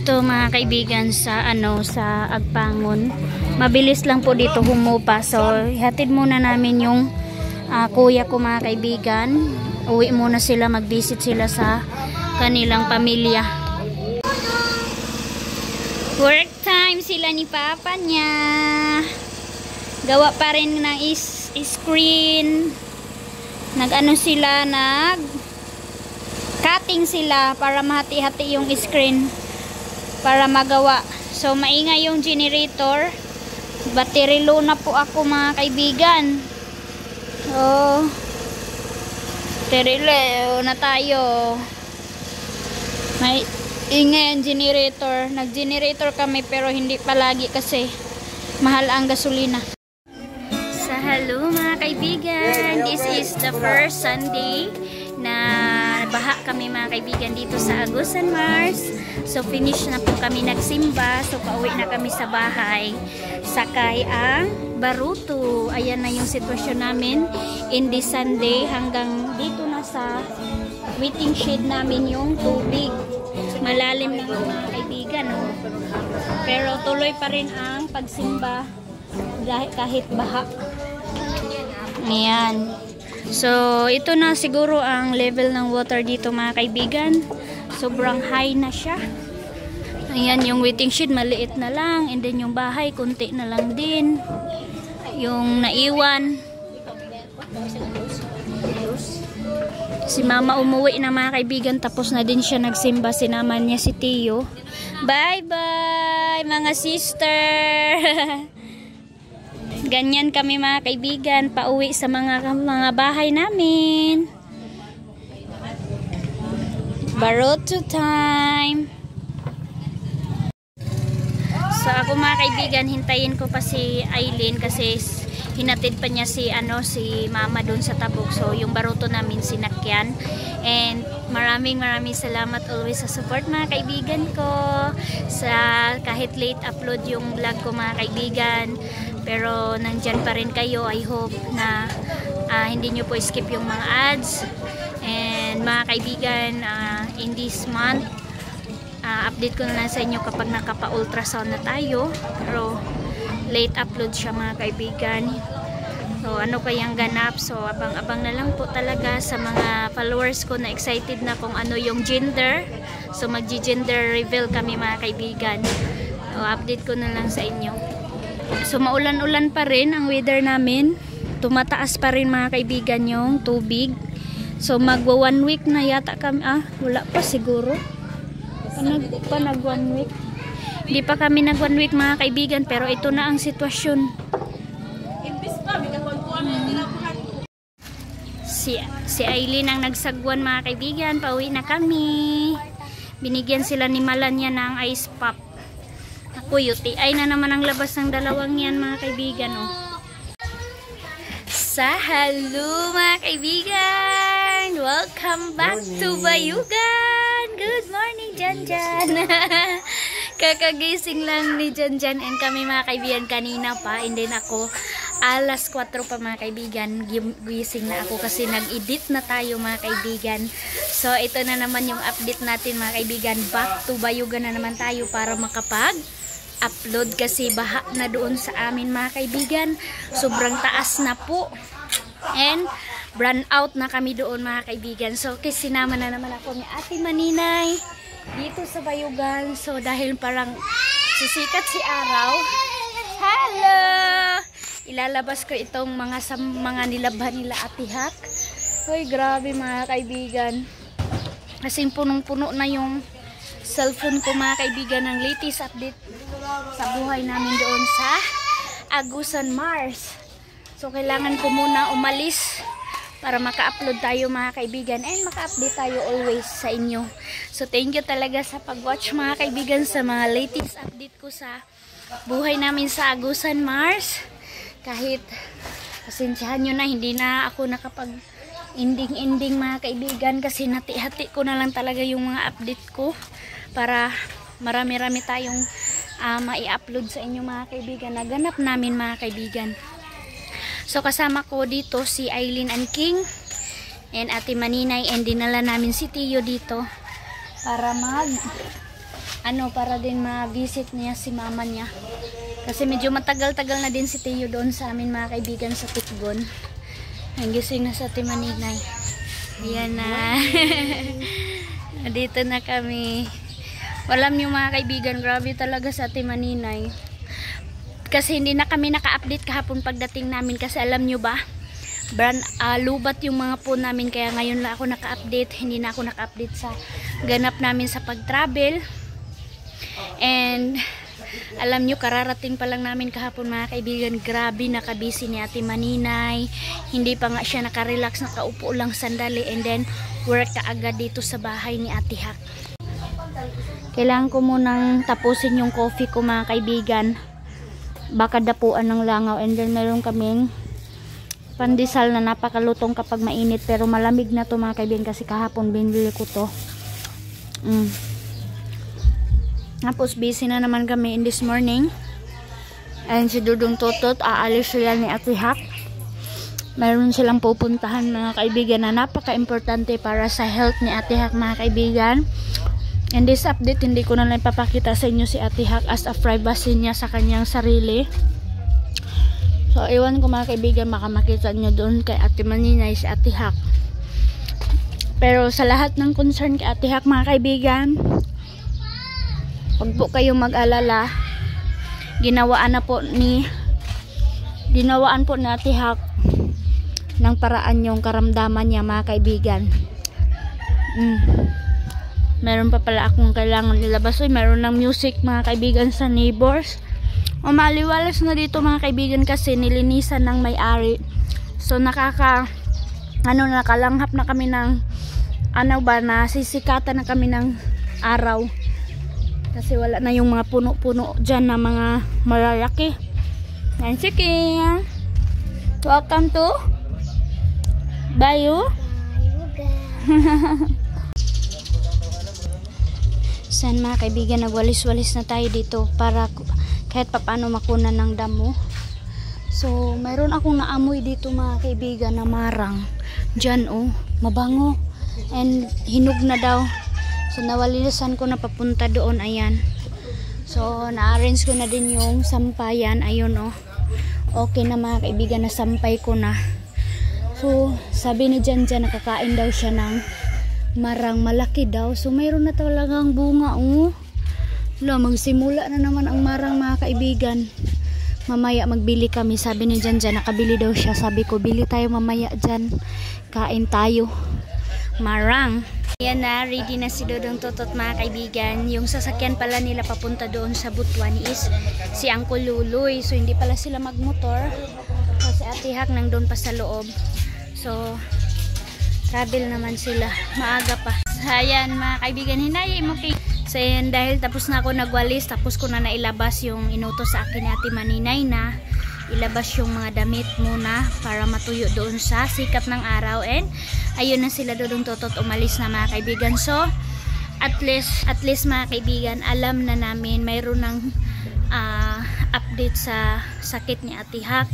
Ito mga kaibigan sa sa Agpangon. Mabilis lang po dito humupa. So hatid muna namin yung kuya ko mga kaibigan. Uwi muna sila, mag-visit sila sa kanilang pamilya. Work time sila ni papa niya. Gawa pa rin ng screen. Nag-ano sila, cutting sila para mahati-hati yung screen para magawa. So maingay yung generator. Battery low na po ako mga kaibigan. Oh, battery low na tayo. May ingay ang generator. Nag-generator kami pero hindi palagi kasi mahal ang gasolina. Sa hello mga kaibigan, this is the first Sunday na baha kami mga kaibigan dito sa Agusan Mars. So finish na po kami nagsimba. So pauwi na kami sa bahay. Sakay ang baruto. Ayan na yung sitwasyon namin in this Sunday. Hanggang dito na sa waiting shed namin yung tubig. Malalim na mga kaibigan. Oh. Pero tuloy pa rin ang pagsimba kahit baha. Ayan. So, ito na siguro ang level ng water dito mga kaibigan. Sobrang high na siya. Ayan, yung waiting shed maliit na lang. And then yung bahay, konti na lang din. Yung naiwan. Si mama umuwi na mga kaibigan. Tapos na din siya nagsimba. Sinama niya si Tio. Bye-bye mga sister! Ganyan kami mga kaibigan, pauwi sa mga bahay namin. Baruto time. So ako mga kaibigan, hintayin ko pa si Aileen kasi hinatid pa niya si mama doon sa Tabuk. So yung baruto namin sinakyan. And maraming salamat always sa support mga kaibigan ko. Sa kahit late upload yung vlog ko mga kaibigan. Pero nandyan pa rin kayo. I hope na hindi nyo po skip yung mga ads. And mga kaibigan, in this month, update ko na lang sa inyo kapag nakapa-ultrasound na tayo. Pero late upload siya mga kaibigan. So ano kayang ganap? So abang-abang na lang po talaga sa mga followers ko na excited na kung ano yung gender. So mag-gender reveal kami mga kaibigan. So update ko na lang sa inyo. So maulan-ulan pa rin ang weather namin. Tumataas pa rin mga kaibigan yung tubig. So magwa 1 week na yata kami. Wala pa siguro. Nag 1 week. Hindi pa kami nag 1 week mga kaibigan. Pero ito na ang sitwasyon. Si Aileen ang nagsagwan mga kaibigan. Pauwi na kami. Binigyan sila ni Malanya ng ice pop. Ako, UTI na naman ang labas ng dalawang yan mga kaibigan. Oh. Sa hello mga kaibigan! Welcome back to Bayugan! Good morning Janjan! Kakagising lang ni Janjan and kami mga kaibigan kanina pa. And then ako, alas 4 pa mga kaibigan, gising na ako kasi nag-edit na tayo mga kaibigan. So ito na naman yung update natin mga kaibigan. Back to Bayugan na naman tayo para makapag-upload kasi baha na doon sa amin mga kaibigan. Sobrang taas na po. And run out na kami doon mga kaibigan. So kasi sinama na naman ako ni Ate Maninay dito sa Bayugan. So dahil parang sisikat si araw. Hello! Ilalabas ko itong mga nilabhan nila Ate Hak. Hoy, grabe mga kaibigan. Kasi punong-puno na yung cellphone ko mga kaibigan ng latest update sa buhay namin doon sa Agusan Mars. So kailangan ko muna umalis para maka-upload tayo mga kaibigan and maka-update tayo always sa inyo. So thank you talaga sa pag-watch mga kaibigan sa mga latest update ko sa buhay namin sa Agusan Mars. Kahit pasensyahan nyo na, hindi na ako nakapag ending mga kaibigan kasi nati-hati ko na lang talaga yung mga update ko para marami-rami tayong mai-upload sa inyo mga kaibigan. Naganap namin mga kaibigan. So kasama ko dito si Aileen and King and Ate Maninay and dinala namin si Tio dito para para din ma-visit niya si mama niya. Kasi medyo matagal-tagal na din si Teo doon sa amin mga kaibigan sa Tikbon. Ang gising na sa Timaninay. Ayan na. Dito na kami. Alam niyo mga kaibigan, grabe talaga sa Timaninay. Kasi hindi na kami naka-update kahapon pagdating namin. Kasi alam niyo ba, lubat yung mga phone namin. Kaya ngayon lang ako naka-update. Hindi na ako naka-update sa ganap namin sa pag-travel. And alam nyo, kararating pa lang namin kahapon mga kaibigan. Grabe, nakabisi ni Ate Maninay. Hindi pa nga siya nakarelax, nakaupo lang sandali. And then, work ka agad dito sa bahay ni Ate Hak. Kailangan ko munang tapusin yung coffee ko mga kaibigan. Baka dapuan ng langaw. And then, meron kaming pandesal na napakalutong kapag mainit. Pero malamig na to mga kaibigan kasi kahapon binili ko to. Tapos busy na naman kami in this morning. And si Dudong Totot, aalis sila ni Ate Hak. Mayroon silang pupuntahan mga kaibigan na napaka-importante para sa health ni Ate Hak mga kaibigan. In this update, hindi ko na lang ipapakita sa inyo si Ate Hak as a privacy niya sa kanyang sarili. So, iwan ko mga kaibigan, makamakita nyo doon kay Ate Maninay si Ate Hak. Pero sa lahat ng concern kay Ate Hak mga kaibigan, huwag po kayong mag-alala. Ginawaan po ni Ate Hak ng paraan yung karamdaman niya mga kaibigan. Meron pa pala akong kailangan ilabas. Meron ng music mga kaibigan sa neighbors. Maliwalas na dito mga kaibigan kasi nilinisan ng may-ari. So nakalanghap na kami ng nasisikatan na kami ng araw. Kasi wala na yung mga puno-puno dyan na mga malalaki. And sige. Welcome to Bayo. San mga kaibigan, nagwalis-walis na tayo dito para kahit papaano makunan ng damo. So, mayroon akong naamoy dito mga kaibigan na marang. Dyan mabango. And hinog na daw. So, nawalisan ko na papunta doon. Ayan. So, na-arrange ko na din yung sampayan. Ayun, Okay na mga kaibigan, na sampay ko na. So, sabi ni Jan nakakain daw siya ng marang malaki daw. So, mayroon na talagang bunga, magsimula na naman ang marang mga kaibigan. Mamaya magbili kami. Sabi ni Jan nakabili daw siya. Sabi ko, bili tayo mamaya dyan. Kain tayo. Marang. Ayan na, ready na si Dodong Totot mga kaibigan. Yung sasakyan pala nila papunta doon sa Butuan is si Uncle Luloy. So hindi pala sila magmotor. Kasi Ate Hak nandun pa sa loob. So travel naman sila. Maaga pa. Ayan mga kaibigan, hinayay mo kay. So ayan, dahil tapos na ako nagwalis, tapos ko na nailabas yung inutos sa akin ni Ate Maninay na ilabas yung mga damit muna para matuyo doon sa sikat ng araw. And ayun na sila Dodong Totot, umalis na mga kaibigan. So at least mga kaibigan, alam na namin mayroon ng update sa sakit ni Ate Hak,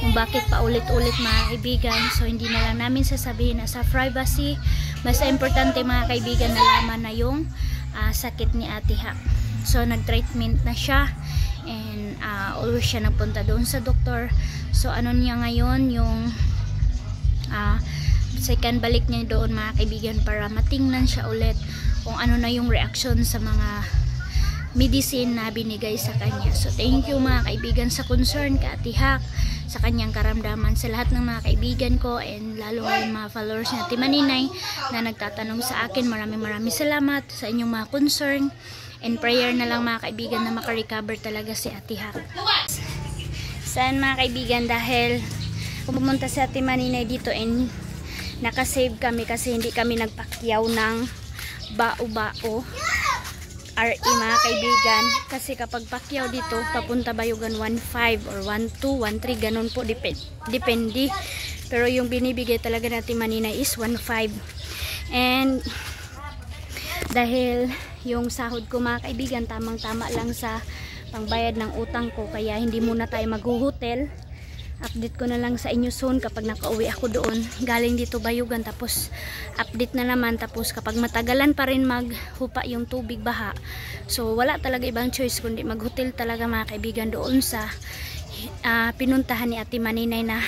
kung bakit paulit-ulit mga kaibigan. So hindi na lang namin sasabihin na sa privacy. Basta importante mga kaibigan, nalaman na yung sakit ni Ate Hak. So nag-treatment na siya. And always siya nagpunta doon sa doktor. So ano niya ngayon, yung second balik niya doon mga kaibigan para matingnan siya ulit kung ano na yung reaction sa mga medicine na binigay sa kanya. So thank you mga kaibigan sa concern kay Ate Hak, sa kanyang karamdaman, sa lahat ng mga kaibigan ko, and lalo yung mga followers ni Ate Maninay na nagtatanong sa akin. Maraming salamat sa inyong mga concern. And prayer na lang mga kaibigan na makarecover talaga si Ate Hak. Saan mga kaibigan, dahil pumunta si Ate Maninay dito and nakasave kami kasi hindi kami nagpakyaw ng bao-bao RE mga kaibigan. Kasi kapag pakyaw dito, papunta Bayugan 1.5 or 1.2, 1.3, ganun po, depende. Pero yung binibigay talaga ni Ate Maninay is 1.5. And dahil yung sahod ko mga kaibigan, tamang-tama lang sa pangbayad ng utang ko, kaya hindi muna tayo maghuhotel. Update ko na lang sa inyo soon kapag nakauwi ako doon. Galing dito Bayugan, tapos update na naman. Tapos kapag matagalan pa rin maghupa yung tubig baha, so wala talaga ibang choice kundi maghotel talaga mga kaibigan doon sa pinuntahan ni Ate Maninay, na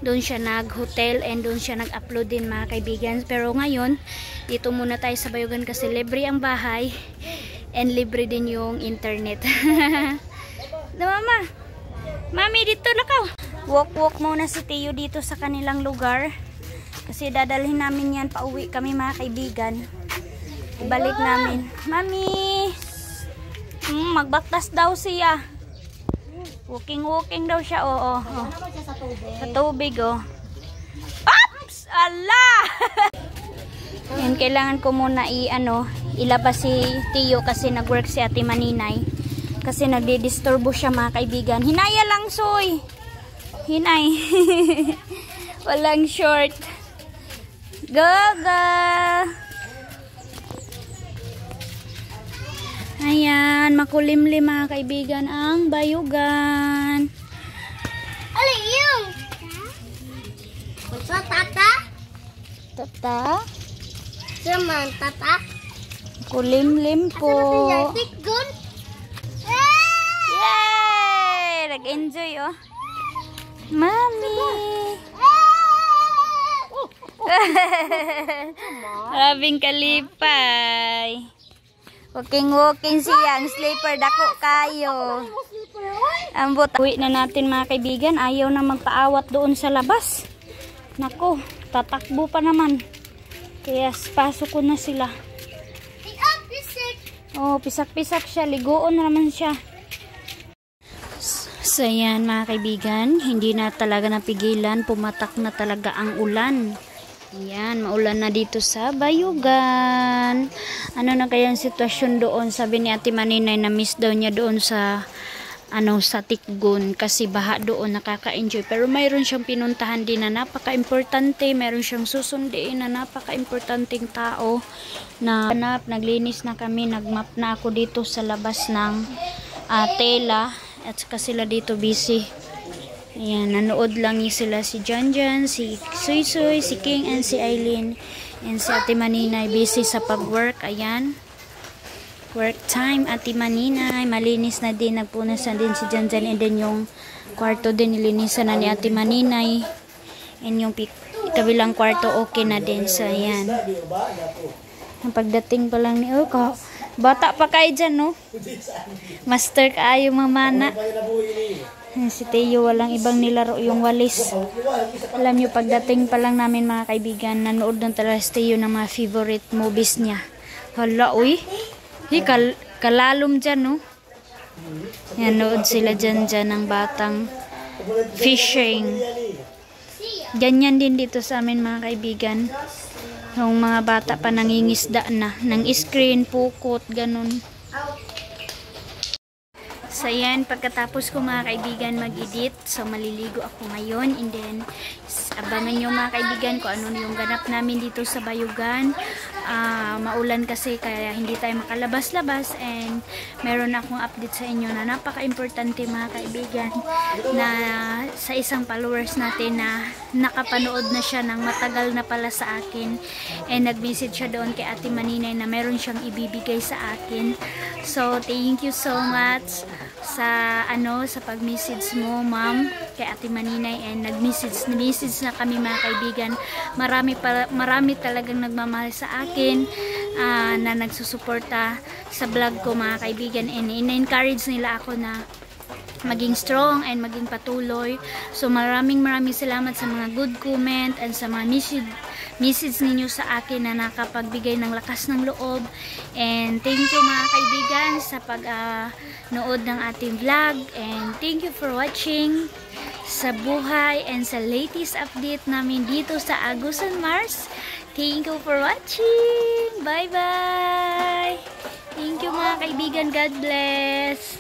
doon siya nag-hotel and doon siya nag-upload din mga kaibigan. Pero ngayon dito muna tayo sa Bayugan kasi libre ang bahay and libre din yung internet. Mama, Mami, dito na ka. Walk muna si Tio dito sa kanilang lugar. Kasi dadalhin namin yan. Pauwi kami mga kaibigan. Ibalik namin. Mami! Magbaktas daw siya. Walking daw siya. Oo. Sa tubig, oh. Oops! Ala! Yan, kailangan ko muna ilabas si Tio kasi nag-work si Ate Maninay. Kasi nagdi-disturbo siya mga kaibigan. Hinaya lang, Soy. Hinay. Walang short. Gaga. Ayan, makulimlim mga kaibigan ang Bayugan. Alin yung? Sa tata? Tata? Saman tata? Kulimlim po. Gun? Yay! Nag-enjoy, oh. Mami! Rabing kalipay. Walking siya. Ang sleeper dako kayo. Ambot. Uwi na natin mga kaibigan. Ayaw na magpaawat doon sa labas. Nako, tatakbo pa naman. Kaya pasok ko na sila. Oh, pisak-pisak siya. Ligoon na naman siya. So yan mga kaibigan, hindi na talaga napigilan, pumatak na talaga ang ulan. Yan, maulan na dito sa Bayugan. Ano na kaya ang sitwasyon doon? Sabi ni Ate Maninay na miss daw niya doon sa sa Tikgun kasi baha doon, nakaka-enjoy. Pero mayroon siyang pinuntahan din na napaka-importante, mayroon siyang susundiin na napaka-importanteng tao na naglinis na kami, nagmap na ako dito sa labas ng tela. At saka sila dito busy. Ayan, nanood lang sila, si Janjan, si Suy, si King, and si Aileen. And si Ate Maninay busy sa pag-work. Ayan. Work time, Ate Maninay. Malinis na din. Nagpunas na din si Janjan. And then yung kwarto din nilinisan na ni Ate Maninay. And yung kabilang kwarto okay na din. So, ayan. Ang pagdating pa lang ni bata pa kayo dyan, no? Master kaayo mamana. Si Teo, walang ibang nilaro yung walis. Alam nyo, pagdating pa lang namin mga kaibigan, nanood ng talaga si Teo ng mga favorite movies niya. Hala, uy. Kalalom dyan, no? Yan, nood sila dyan ng batang fishing. Ganyan din dito sa amin mga kaibigan. Yung mga bata pa nangingisda na, ng screen, pukot, ganun. So yan, pagkatapos ko mga kaibigan mag-edit, so maliligo ako ngayon, and then abangan nyo mga kaibigan kung ano yung ganap namin dito sa Bayugan. Maulan kasi kaya hindi tayo makalabas-labas, and meron akong update sa inyo na napaka-importante mga kaibigan, na sa isang followers natin na nakapanood na siya ng matagal na pala sa akin, and nag-message siya doon kay Ate Maninay na meron siyang ibibigay sa akin. So thank you so much sa sa pag-message mo, ma'am, kay Ate Maninay, and nag-message na kami mga kaibigan. Marami talagang nagmamahal sa akin, na nagsusuporta sa vlog ko mga kaibigan, and in-encourage nila ako na maging strong and maging patuloy. So maraming salamat sa mga good comment and sa mga message ninyo sa akin na nakapagbigay ng lakas ng loob. And thank you mga kaibigan sa pag-nood ng ating vlog, and thank you for watching sa buhay and sa latest update namin dito sa Agusan Mars. Thank you for watching. Bye bye. Thank you mga kaibigan. God bless.